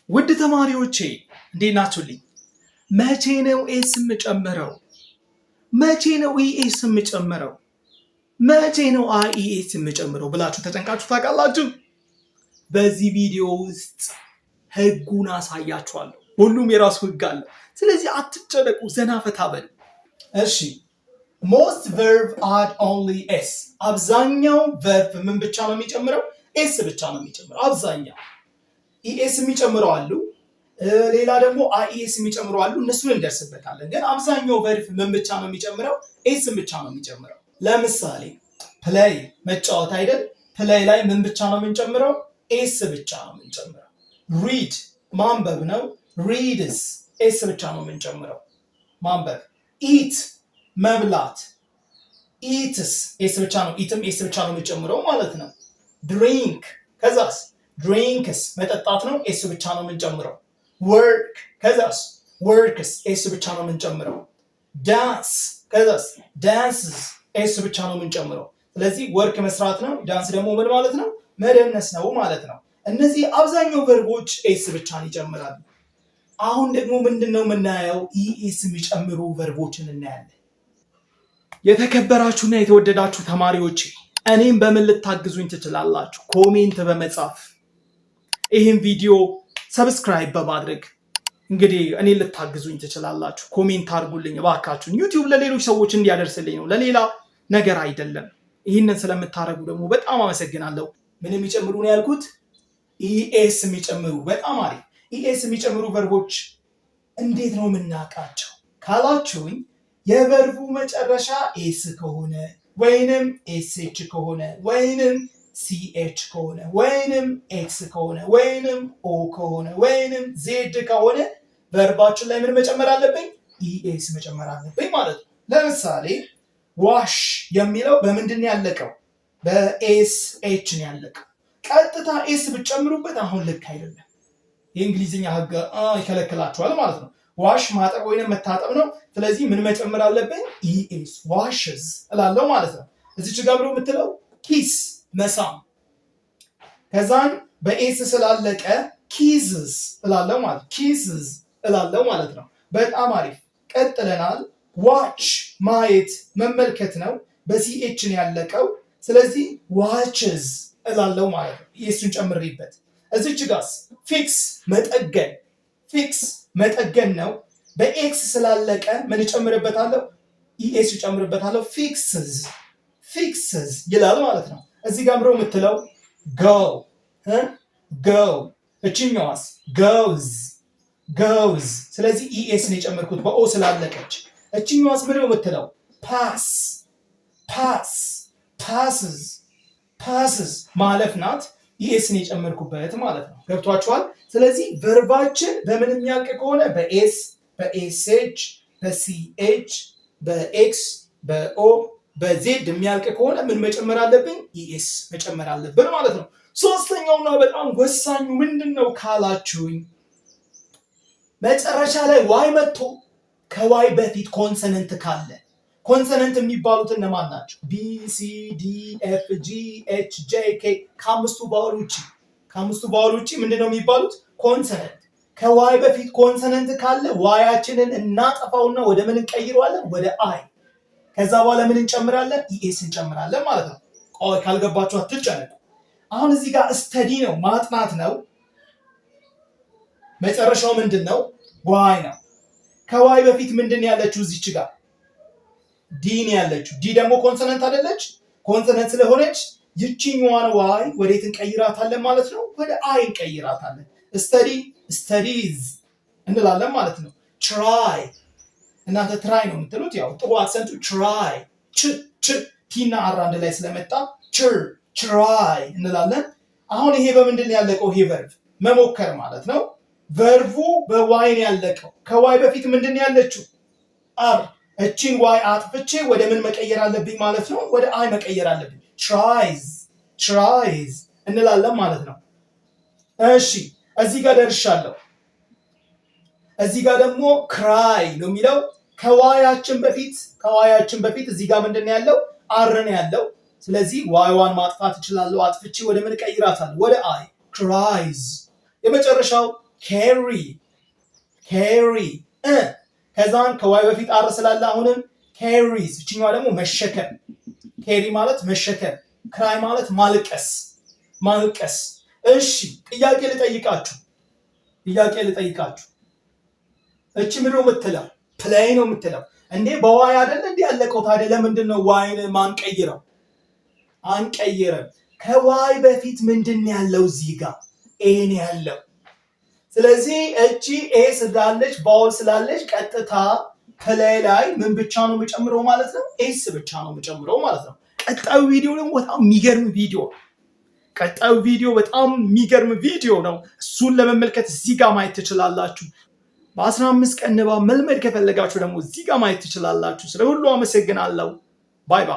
ውድ ተማሪዎቼ እንዴት ናችሁልኝ? መቼ ነው ኤስ የምጨምረው? መቼ ነው ኢኤስ የምጨምረው? መቼ ነው አይኢኤስ የምጨምረው ብላችሁ ተጨንቃችሁ ታውቃላችሁ? በዚህ ቪዲዮ ውስጥ ህጉን አሳያችኋለሁ። ሁሉም የራሱ ህግ አለ። ስለዚህ አትጨነቁ፣ ዘና ፈታ በሉ። እሺ most verb add only s። አብዛኛው verb ምን ብቻ ነው የሚጨምረው? ኤስ ብቻ ነው የሚጨምረው። አብዛኛው ኢኤስ የሚጨምረው አሉ፣ ሌላ ደግሞ አይኤስ የሚጨምረው አሉ። እነሱን እንደርስበታለን። ግን አብዛኛው verb ምን ብቻ ነው የሚጨምረው? ኤስ ብቻ ነው የሚጨምረው። ለምሳሌ play መጫወት አይደል? play ላይ ምን ብቻ ነው የምንጨምረው? ኤስ ብቻ ነው የምንጨምረው። read ማንበብ ነው። reads ኤስ ብቻ ነው የምንጨምረው ማንበብ። eat መብላት ኢትስ ኤስ ብቻ ነው። ኢትም ኤስ ብቻ ነው የምንጨምረው ማለት ነው። ድሪንክ ከዛስ ድሪንክስ መጠጣት ነው። ኤስ ብቻ ነው የምንጨምረው። ወርክ ከዛስ ወርክስ ኤስ ብቻ ነው የምንጨምረው። ዳንስ ከዛስ ዳንስስ ኤስ ብቻ ነው የምንጨምረው። ስለዚህ ወርክ መስራት ነው። ዳንስ ደግሞ ምን ማለት ነው? መደነስ ነው ማለት ነው። እነዚህ አብዛኛው ቨርቦች ኤስ ብቻን ይጨምራሉ። አሁን ደግሞ ምንድነው የምናየው? ኢኤስ የሚጨምሩ ቨርቦችን እናያለን። የተከበራችሁና የተወደዳችሁ ተማሪዎች እኔም በምን ልታግዙኝ ትችላላችሁ? ኮሜንት በመጻፍ ይህን ቪዲዮ ሰብስክራይብ በማድረግ እንግዲህ እኔ ልታግዙኝ ትችላላችሁ። ኮሜንት አድርጉልኝ እባካችሁን። ዩቲዩብ ለሌሎች ሰዎች እንዲያደርስልኝ ነው፣ ለሌላ ነገር አይደለም። ይህንን ስለምታደርጉ ደግሞ በጣም አመሰግናለሁ። ምን የሚጨምሩ ነው ያልኩት? ኢኤስ የሚጨምሩ። በጣም አሪፍ። ኢኤስ የሚጨምሩ ቨርቦች እንዴት ነው የምናውቃቸው ካላችሁኝ፣ የቨርቡ መጨረሻ ኤስ ከሆነ ወይንም ኤስኤች ከሆነ ወይንም ሲኤች ከሆነ ወይንም ኤክስ ከሆነ ወይንም ኦ ከሆነ ወይንም ዜድ ከሆነ ቨርባችን ላይ ምን መጨመር አለብኝ? ኢኤስ መጨመር አለብኝ ማለት ነው። ለምሳሌ ዋሽ የሚለው በምንድን ያለቀው? በኤስኤች ነው ያለቀው። ቀጥታ ኤስ ብትጨምሩበት አሁን ልክ አይደለም። የእንግሊዝኛ ህግ ይከለክላችኋል ማለት ነው። ዋሽ ማጠብ ወይንም መታጠብ ነው። ስለዚህ ምን መጨመር አለብኝ? ኢኤስ ዋሽዝ እላለሁ ማለት ነው። እዚች ጋር ብሎ የምትለው ኪስ መሳም፣ ከዛን በኤስ ስላለቀ ኪዝስ እላለሁ ማለት ኪዝስ እላለሁ ማለት ነው። በጣም አሪፍ። ቀጥለናል። ዋች ማየት መመልከት ነው። በሲኤች ነው ያለቀው። ስለዚህ ዋችዝ እላለሁ ማለት ነው። ኢኤስን ጨምሬበት። እዚች ጋርስ ፊክስ መጠገን፣ ፊክስ መጠገን ነው። በኤክስ ስላለቀ ምን እጨምርበታለሁ? ኢኤስ እጨምርበታለሁ። ፊክስዝ ፊክስዝ ይላል ማለት ነው። እዚህ ጋር ምሮ የምትለው ጎው ጎው፣ እችኛዋስ ጎውዝ ጎውዝ። ስለዚህ ኢኤስ ነው የጨመርኩት በኦ ስላለቀች። እችኛዋስ ምሮ የምትለው ፓስ ፓስ ፓስዝ ፓስዝ ማለፍ ናት። ኢኤስን የጨመርኩበት ማለት ነው። ገብቷችኋል? ስለዚህ ቨርባችን በምን የሚያልቅ ከሆነ በኤስ፣ በኤስኤች፣ በሲኤች፣ በኤክስ፣ በኦ፣ በዜድ የሚያልቅ ከሆነ ምን መጨመር አለብኝ? ኢኤስ መጨመር አለብን ማለት ነው። ሶስተኛውና በጣም ወሳኙ ምንድን ነው ካላችሁኝ፣ መጨረሻ ላይ ዋይ መጥቶ ከዋይ በፊት ኮንሰነንት ካለ፣ ኮንሰነንት የሚባሉት እነማን ናቸው? ቢ ሲ ዲ ኤፍ ጂ ኤች ጄ ኬ። ከአምስቱ ቫወል ውጪ ምንድነው የሚባሉት? ኮንሰነንት። ከዋይ በፊት ኮንሰነንት ካለ ዋያችንን እናጠፋውና ወደ ምን እንቀይረዋለን? ወደ አይ። ከዛ በኋላ ምን እንጨምራለን? ኢኤስ እንጨምራለን ማለት ነው። ቆይ ካልገባችሁ አትጨነቁ። አሁን እዚህ ጋር ስተዲ ነው፣ ማጥናት ነው። መጨረሻው ምንድን ነው? ዋይ ነው። ከዋይ በፊት ምንድን ያለችው? እዚች ጋር ዲን ያለችው። ዲ ደግሞ ኮንሰነንት አይደለች? ኮንሰነንት ስለሆነች ይቺኛዋን ዋይ ወዴት እንቀይራታለን ማለት ነው? ወደ አይ እንቀይራታለን። ስተዲ ስተዲዝ እንላለን ማለት ነው። ትራይ፣ እናንተ ትራይ ነው የምትሉት፣ ያው ጥሩ አክሰንቱ ትራይ። ች ቲና አር አንድ ላይ ስለመጣ ትራይ እንላለን። አሁን ይሄ በምንድን ያለቀው? ይሄ ቨርብ መሞከር ማለት ነው። ቨርቡ በዋይን ያለቀው። ከዋይ በፊት ምንድን ያለችው? አር። እቺን ዋይ አጥፍቼ ወደ ምን መቀየር አለብኝ ማለት ነው? ወደ አይ መቀየር አለብኝ። ትራይዝ እንላለን ማለት ነው። እሺ እዚህ ጋር ደርሻለሁ። እዚህ ጋር ደግሞ ክራይ ነው የሚለው። ከዋያችን በፊት እዚህ ጋር ምንድን ያለው? አርን ያለው። ስለዚህ ዋይዋን ማጥፋት እችላለሁ። አጥፍቼ ወደ ምን ቀይራታለሁ? ወደ አይ። ክራይዝ። የመጨረሻው ኬሪ ከዛን ከዋይ በፊት አር ስላለ አሁንም ኬሪዝ እችኛዋ ደግሞ መሸከም ኬሪ ማለት መሸከም ክራይ ማለት ማልቀስ እሺ ጥያቄ ልጠይቃችሁ እቺ ምንድን ነው የምትለው ፕሌይ ነው የምትለው እንዴ በዋይ አይደል እንዴ ያለቀው ታዲያ ለምንድን ነው ዋይን ማንቀይረው አንቀይረም ከዋይ በፊት ምንድን ያለው እዚህ ጋር ኤ ነው ያለው ስለዚህ እቺ ኤ ስላለች ቫውል ስላለች ቀጥታ ፕሌይ ላይ ምን ብቻ ነው የምጨምረው ማለት ነው ኤስ ብቻ ነው የምጨምረው ማለት ነው ቀጣዩ ቪዲዮ ደግሞ በጣም የሚገርም ቪዲዮ ነው እሱን ለመመልከት እዚህ ጋር ማየት ትችላላችሁ በ15 ቀን ንባብ መልመድ ከፈለጋችሁ ደግሞ እዚህ ጋር ማየት ትችላላችሁ ስለሁሉ አመሰግናለሁ ባይ ባይ